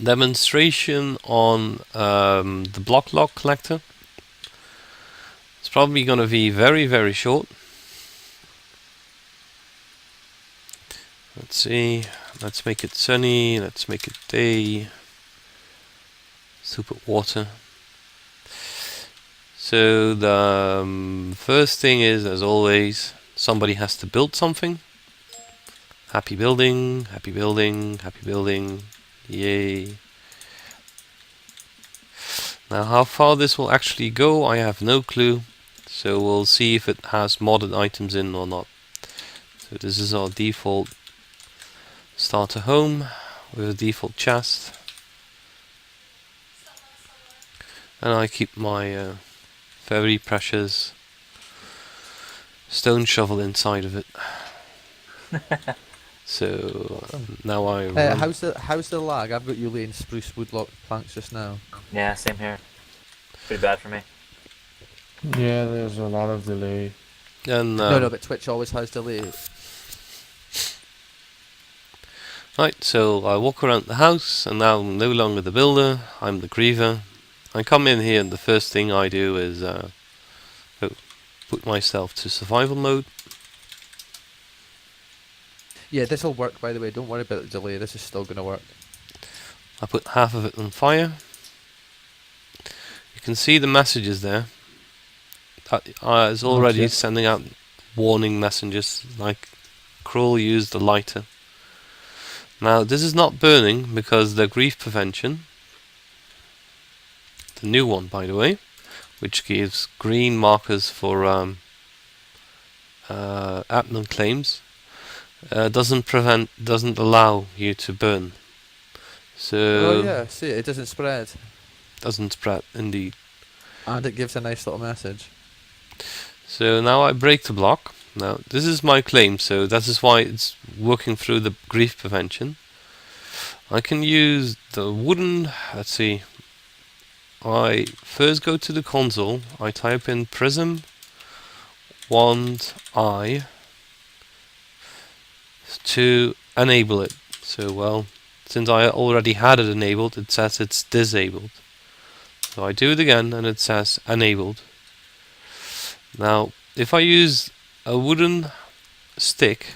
demonstration on the block log collector. It's probably going to be very short. Let's see, let's make it sunny, let's make it day. Super water. So the first thing is, as always, somebody has to build something. Happy building, happy building, happy building. Yay. Now how far this will actually go, I have no clue. So we'll see if it has modded items in or not. So this is our default starter home with a default chest. And I keep my very precious stone shovel inside of it. So now I how's the lag? I've got you laying spruce woodlock planks just now. Yeah, same here. Pretty bad for me. Yeah, there's a lot of delay. and No, but Twitch always has delay. right, so I walk around the house, and now I'm no longer the builder, I'm the griever. I come in here and the first thing I do is put myself to survival mode. Yeah, this will work, by the way. Don't worry about the delay. This is still going to work. I put half of it on fire. You can see the messages there. It's already sending out warning messages like cruel, use the lighter. Now this is not burning because the grief prevention, the new one by the way, which gives green markers for admin claims, doesn't allow you to burn. So Oh yeah, see it doesn't spread. Doesn't spread indeed. And it gives a nice little message. So now I break the block. Now this is my claim, so that is why it's working through the grief prevention. I can use the wooden, let's see, I first go to the console, I type in Prism wand I to enable it. So well, since I already had it enabled, it says it's disabled. So I do it again and it says enabled. Now if I use a wooden stick,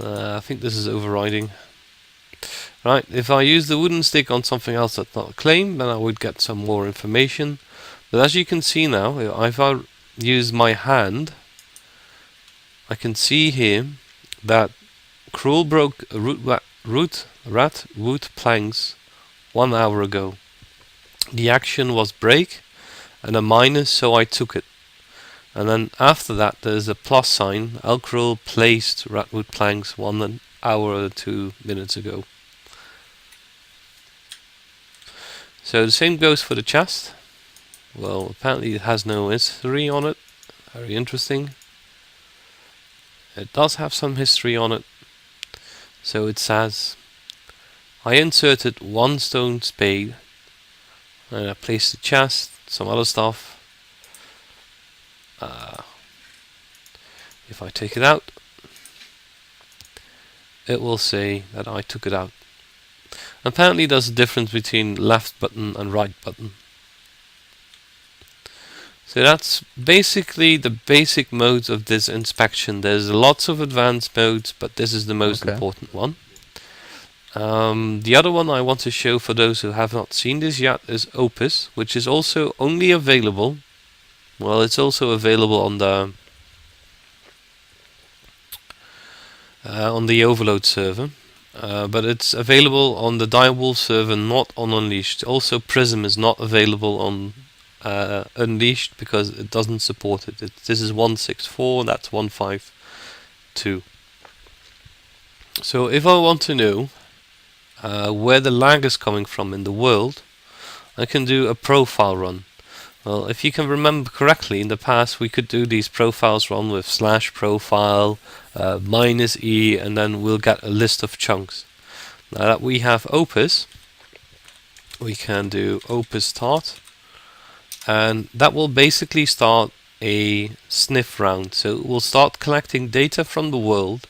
I think this is overriding. Right, if I use the wooden stick on something else that's not a claim, then I would get some more information. But as you can see now, if I use my hand, I can see here that Cruel broke rat wood planks 1 hour ago. The action was break and a minus, so I took it. And then after that there's a plus sign. Cruel placed ratwood planks 1 hour or 2 minutes ago. So the same goes for the chest. Well, apparently it has no history on it. Very interesting. It does have some history on it. So it says, I inserted 1 stone spade and I placed the chest, some other stuff. If I take it out, it will say that I took it out. Apparently there's a difference between left button and right button. So that's basically the basic modes of this inspection. There's lots of advanced modes, but this is the most important one. The other one I want to show for those who have not seen this yet is Opis, which is also only available. Well, it's also available on the Overload server, but it's available on the Direwolf server, not on Unleashed. Also, Prism is not available on Unleashed because it doesn't support it. This is 1.6.4, that's 1.5.2. So if I want to know where the lag is coming from in the world, I can do a profile run. Well, if you can remember correctly, in the past we could do these profiles run with /profile, -e, and then we'll get a list of chunks. Now that we have Opis, we can do Opis start, and that will basically start a sniff round. So it will start collecting data from the world,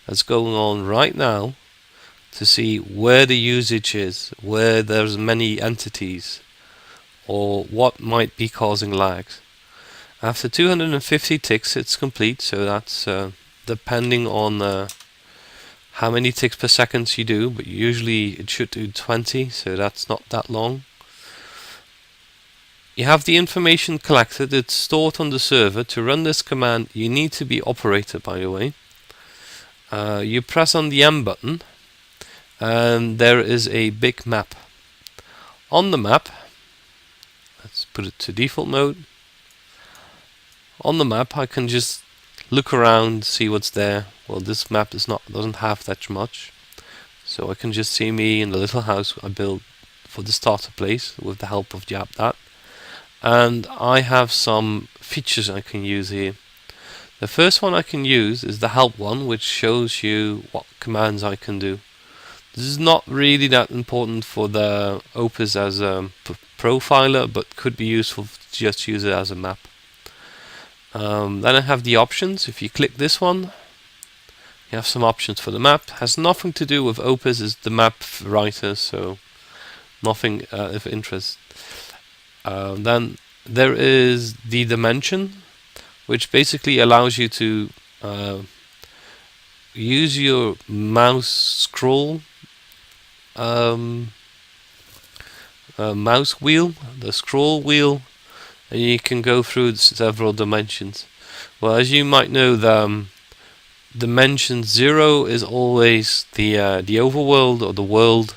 that's going on right now to see where the usage is, where there's many entities, or what might be causing lags. After 250 ticks it's complete, so that's depending on how many ticks per second you do, but usually it should do 20, so that's not that long. You have the information collected, it's stored on the server. To run this command you need to be operator, by the way. You press on the M button and there is a big map. On the map, let's put it to default mode. On the map I can just look around, see what's there. Well, this map doesn't have that much, so I can just see me in the little house I built for the starter place with the help of that. And I have some features I can use here. The first one I can use is the help one, which shows you what commands I can do. This is not really that important for the Opis as a profiler, but could be useful to just use it as a map. Then I have the options. If you click this one, you have some options for the map. Has nothing to do with Opis, is the map writer, so nothing of interest. Then there is the dimension, which basically allows you to use your mouse scroll mouse wheel, the scroll wheel, and you can go through several dimensions. Well, as you might know, the dimension 0 is always the overworld or the world,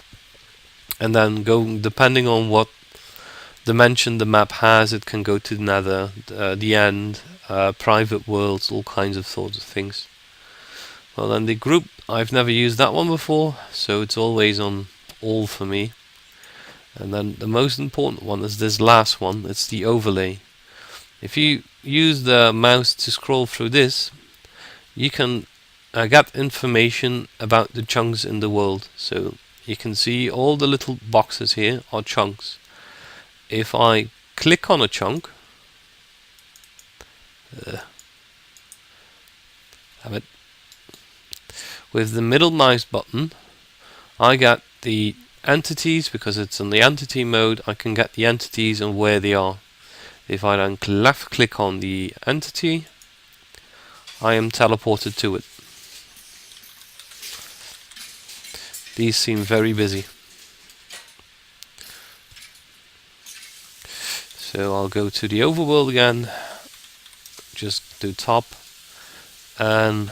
and then depending on what dimension the map has, it can go to the nether, the end, private worlds, all kinds of sorts of things. Well, then the group, I've never used that one before, so it's always on all for me. And then the most important one is this last one, it's the overlay. If you use the mouse to scroll through this, you can get information about the chunks in the world. So you can see all the little boxes here are chunks. If I click on a chunk, have it, with the middle mouse button, I get the entities. Because it's in the entity mode, I can get the entities and where they are. If I then left click on the entity, I am teleported to it. These seem very busy. So I'll go to the overworld again, just do top, and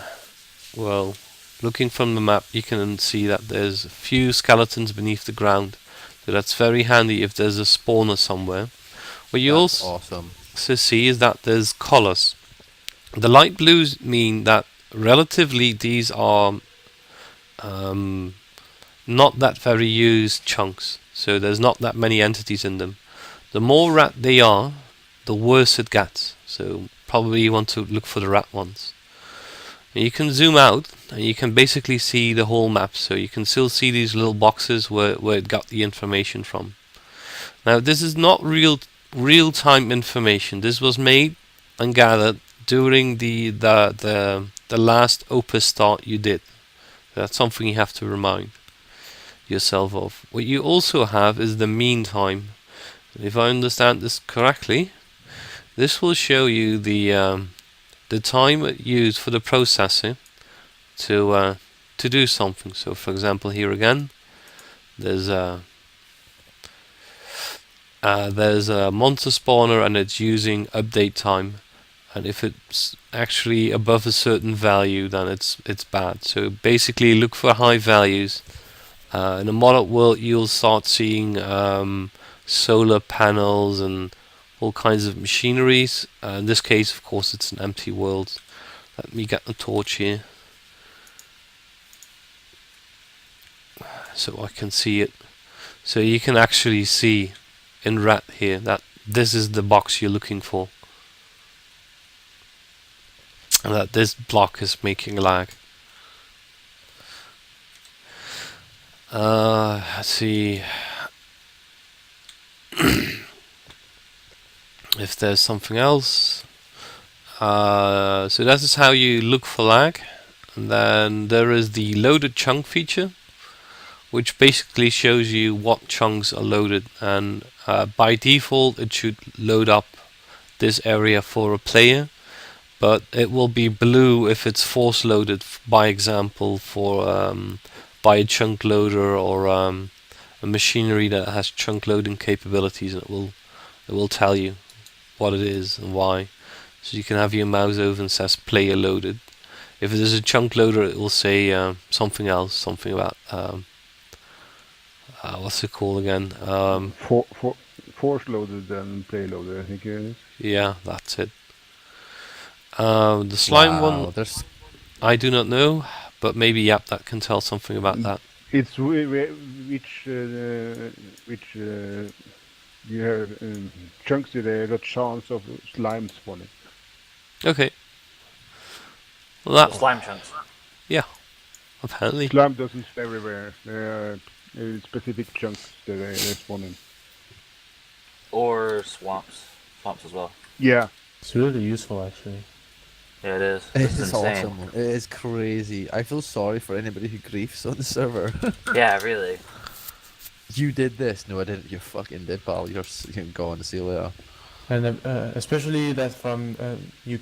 well, looking from the map you can see that there's a few skeletons beneath the ground, so that's very handy if there's a spawner somewhere. What you That's also awesome. see is that there's colors. The light blues mean that relatively these are not that very used chunks, so there's not that many entities in them. The more rat they are, the worse it gets, so probably you want to look for the rat ones. And you can zoom out and you can basically see the whole map, so you can still see these little boxes where it got the information from. Now this is not real-time information. This was made and gathered during the last Opus start you did. That's something you have to remind yourself of. What you also have is the mean time. If I understand this correctly, this will show you the time it used for the processor to do something. So, for example, here again, there's a monster spawner, and it's using update time. And if it's actually above a certain value, then it's bad. So basically, look for high values. In a modded world, you'll start seeing solar panels and all kinds of machineries. In this case, of course, it's an empty world. Let me get the torch here so I can see it. So you can actually see in red here that this is the box you're looking for, and that this block is making lag. Let's see if there's something else. So that is how you look for lag. And then there is the loaded chunk feature, which basically shows you what chunks are loaded, and by default it should load up this area for a player, but it will be blue if it's force loaded, by example, for by a chunk loader or a machinery that has chunk loading capabilities, and it will tell you what it is and why. So you can have your mouse over and says player loaded. If it is a chunk loader, it will say something else, something about what's it called again? Force loaded and play loaded, I think it is. Yeah, that's it. The slime one, There's I do not know, but maybe Yap that can tell something about that. It's which you have chunks that have a chance of slime spawning. Okay. Well, The slime chunks. apparently. Slime doesn't stay everywhere. There are specific chunks that they spawn in. Or swamps. Swamps as well. Yeah. It's really useful actually. Yeah, it is. it This is is insane. awesome. It is crazy. I feel sorry for anybody who griefs on the server. Yeah, really. You did this. No, I didn't. You fucking did, pal. You're gone. See you later. And especially that from you